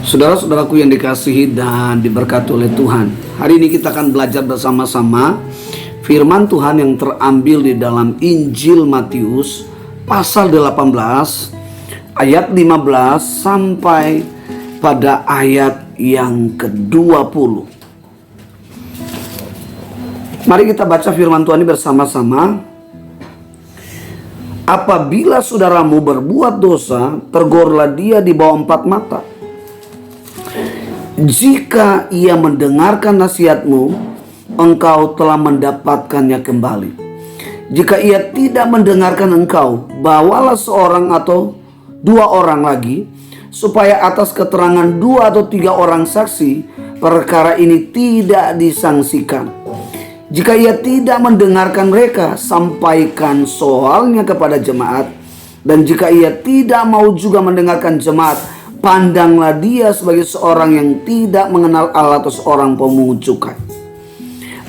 Saudara-saudaraku yang dikasihi dan diberkati oleh Tuhan, hari ini kita akan belajar bersama-sama firman Tuhan yang terambil di dalam Injil Matius pasal 18 ayat 15 sampai pada ayat yang ke-20. Mari kita baca firman Tuhan ini bersama-sama. Apabila saudaramu berbuat dosa, tegurlah dia di bawah 4 mata. Jika ia mendengarkan nasihatmu, engkau telah mendapatkannya kembali. Jika ia tidak mendengarkan engkau, bawalah seorang atau 2 orang lagi, supaya atas keterangan 2 atau 3 orang saksi, perkara ini tidak disangsikan. Jika ia tidak mendengarkan mereka, sampaikan soalnya kepada jemaat. Dan jika ia tidak mau juga mendengarkan jemaat, pandanglah dia sebagai seorang yang tidak mengenal Allah atau seorang pemungut cukai.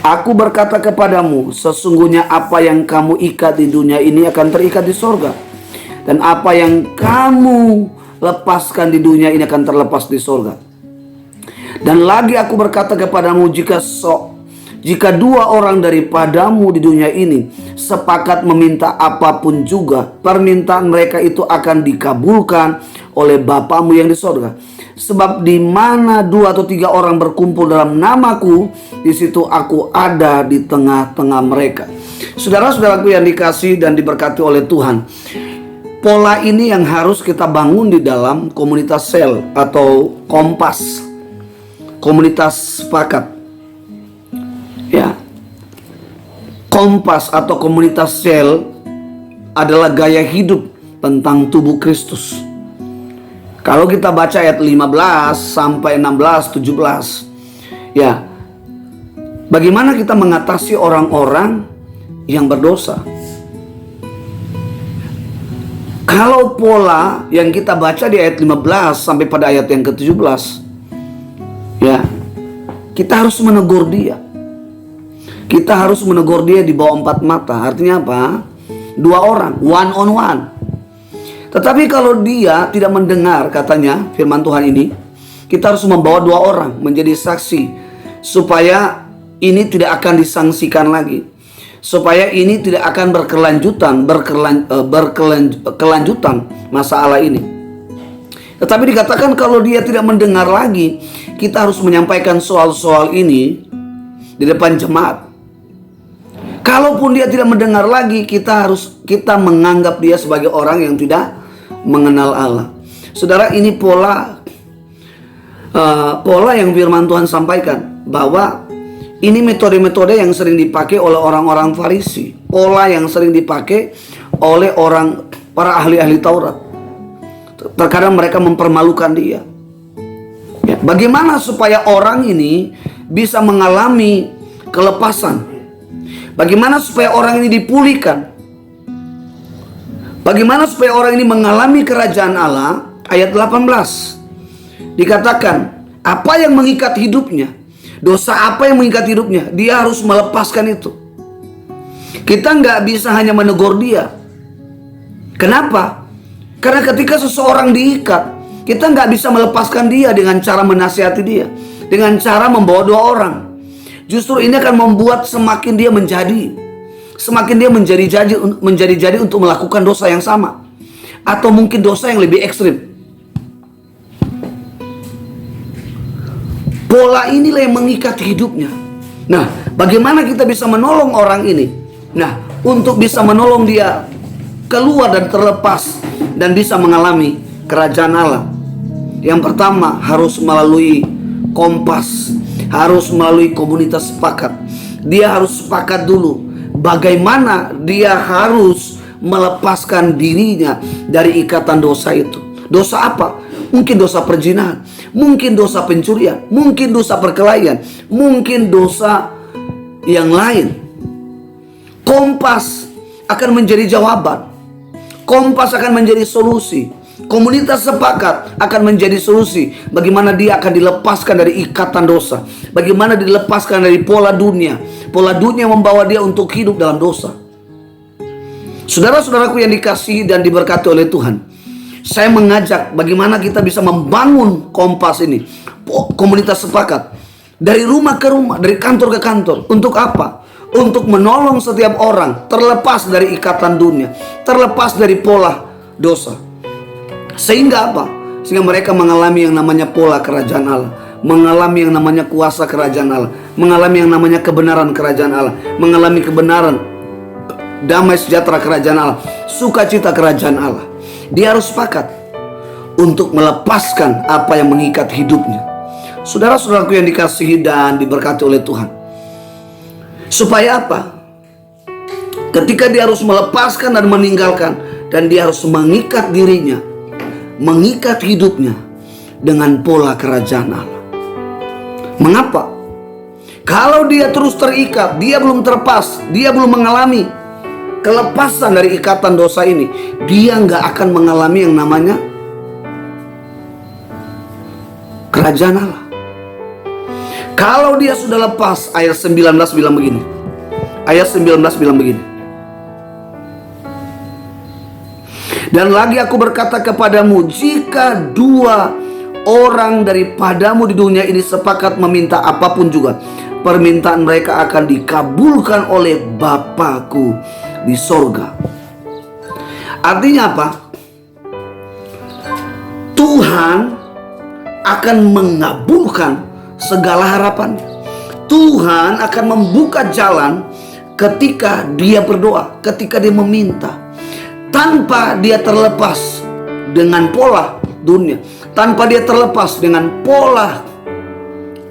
Aku berkata kepadamu, sesungguhnya apa yang kamu ikat di dunia ini akan terikat di sorga, dan apa yang kamu lepaskan di dunia ini akan terlepas di sorga. Dan lagi aku berkata kepadamu, jika 2 orang daripadamu di dunia ini sepakat meminta apapun juga, permintaan mereka itu akan dikabulkan oleh Bapamu yang di sorga. Sebab di mana 2 atau 3 orang berkumpul dalam namaku, di situ aku ada di tengah-tengah mereka. Saudara-saudaraku yang dikasihi dan diberkati oleh Tuhan, pola ini yang harus kita bangun di dalam komunitas sel atau kompas, komunitas sepakat. Ya, kompas atau komunitas sel adalah gaya hidup tentang tubuh Kristus. Kalau kita baca ayat 15 sampai 16, 17, ya, bagaimana kita mengatasi orang-orang yang berdosa? Kalau pola yang kita baca di ayat 15 sampai pada ayat yang ke-17, ya, kita harus menegur dia. Kita harus menegur dia di bawah 4 mata. Artinya apa? 2 orang, one on one. Tetapi kalau dia tidak mendengar, katanya firman Tuhan ini, kita harus membawa 2 orang menjadi saksi, supaya ini tidak akan disangsikan lagi, supaya ini tidak akan berkelanjutan masalah ini. Tetapi dikatakan kalau dia tidak mendengar lagi, kita harus menyampaikan soal-soal ini di depan jemaat. Kalaupun dia tidak mendengar lagi, kita menganggap dia sebagai orang yang tidak mengenal Allah. Saudara, ini pola yang firman Tuhan sampaikan, bahwa ini metode-metode yang sering dipakai oleh orang-orang Farisi, pola yang sering dipakai oleh para ahli-ahli Taurat. Terkadang mereka mempermalukan dia. Ya, bagaimana supaya orang ini bisa mengalami kelepasan? Bagaimana supaya orang ini dipulihkan? Bagaimana supaya orang ini mengalami kerajaan Allah? Ayat 18 dikatakan, apa yang mengikat hidupnya? Dosa apa yang mengikat hidupnya? Dia harus melepaskan itu. Kita nggak bisa hanya menegur dia. Kenapa? Karena ketika seseorang diikat, kita nggak bisa melepaskan dia dengan cara menasihati dia, dengan cara membawa 2 orang. Justru ini akan membuat semakin dia menjadi untuk melakukan dosa yang sama, atau mungkin dosa yang lebih ekstrim. Pola inilah yang mengikat hidupnya. Nah, bagaimana kita bisa menolong orang ini? Nah, untuk bisa menolong dia keluar dan terlepas dan bisa mengalami kerajaan Allah, yang pertama harus melalui kompas, harus melalui komunitas sepakat. Dia harus sepakat dulu bagaimana dia harus melepaskan dirinya dari ikatan dosa itu. Dosa apa? Mungkin dosa perzinahan, mungkin dosa pencurian, mungkin dosa perkelahian, mungkin dosa yang lain. Kompas akan menjadi jawaban. Kompas akan menjadi solusi. Komunitas sepakat akan menjadi solusi. Bagaimana dia akan dilepaskan dari ikatan dosa, bagaimana dilepaskan dari pola dunia. Pola dunia membawa dia untuk hidup dalam dosa. Saudara-saudaraku yang dikasihi dan diberkati oleh Tuhan, Saya mengajak bagaimana kita bisa membangun Kompas ini, komunitas sepakat, dari rumah ke rumah, dari kantor ke kantor. Untuk apa? Untuk menolong setiap orang terlepas dari ikatan dunia, terlepas dari pola dosa. Sehingga apa? Sehingga mereka mengalami yang namanya pola kerajaan Allah, mengalami yang namanya kuasa kerajaan Allah, mengalami yang namanya kebenaran kerajaan Allah, mengalami kebenaran, damai sejahtera kerajaan Allah, sukacita kerajaan Allah. Dia harus sepakat untuk melepaskan apa yang mengikat hidupnya. Saudara-saudaraku yang dikasihi dan diberkati oleh Tuhan, supaya apa? Ketika dia harus melepaskan dan meninggalkan, dan dia harus mengikat dirinya, mengikat hidupnya dengan pola kerajaan Allah. Mengapa? Kalau dia terus terikat, dia belum terlepas, dia belum mengalami kelepasan dari ikatan dosa ini, dia nggak akan mengalami yang namanya kerajaan Allah. Kalau dia sudah lepas, ayat 19 bilang begini. Ayat 19 bilang begini. Dan lagi aku berkata kepadamu, jika dua orang daripadamu di dunia ini sepakat meminta apapun juga, permintaan mereka akan dikabulkan oleh Bapakku di sorga. Artinya apa? Tuhan akan mengabulkan segala harapan. Tuhan akan membuka jalan ketika dia berdoa, ketika dia meminta, tanpa dia terlepas dengan pola dunia, tanpa dia terlepas dengan pola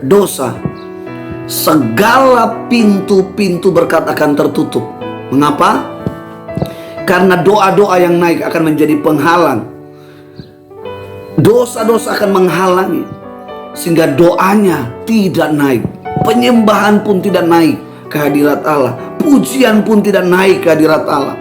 dosa. Segala pintu-pintu berkat akan tertutup. Mengapa? Karena doa-doa yang naik akan menjadi penghalang. Dosa-dosa akan menghalangi, sehingga doanya tidak naik, penyembahan pun tidak naik ke hadirat Allah, pujian pun tidak naik ke hadirat Allah.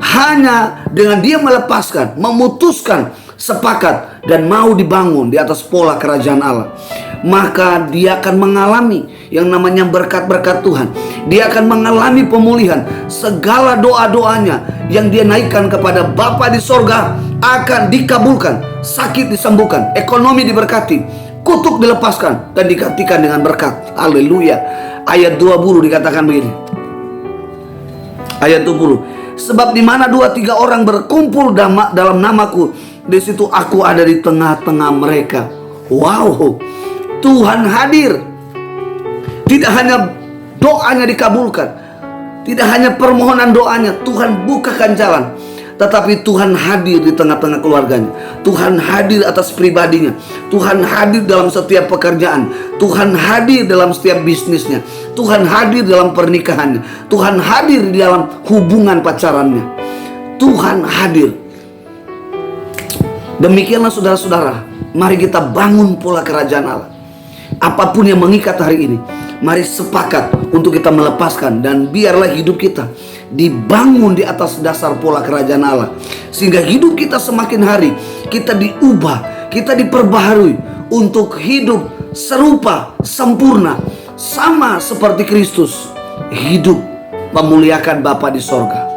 Hanya dengan dia melepaskan, memutuskan, sepakat, dan mau dibangun di atas pola kerajaan Allah, maka dia akan mengalami yang namanya berkat-berkat Tuhan. Dia akan mengalami pemulihan. Segala doa-doanya yang dia naikkan kepada Bapa di sorga akan dikabulkan. Sakit disembuhkan, ekonomi diberkati, kutuk dilepaskan, dan digantikan dengan berkat. Haleluya. Ayat 20 dikatakan begini. Ayat 20. Sebab di mana 2-3 orang berkumpul dalam namaku, di situ aku ada di tengah-tengah mereka. Wow, Tuhan hadir. Tidak hanya doanya dikabulkan, tidak hanya permohonan doanya, Tuhan bukakan jalan, tetapi Tuhan hadir di tengah-tengah keluarganya. Tuhan hadir atas pribadinya. Tuhan hadir dalam setiap pekerjaan. Tuhan hadir dalam setiap bisnisnya. Tuhan hadir dalam pernikahannya. Tuhan hadir di dalam hubungan pacarannya. Tuhan hadir. Demikianlah saudara-saudara, mari kita bangun pola kerajaan Allah. Apapun yang mengikat hari ini, mari sepakat untuk kita melepaskan, dan biarlah hidup kita dibangun di atas dasar pola kerajaan Allah, sehingga hidup kita semakin hari kita diubah, kita diperbaharui untuk hidup serupa, sempurna, sama seperti Kristus hidup memuliakan Bapa di sorga.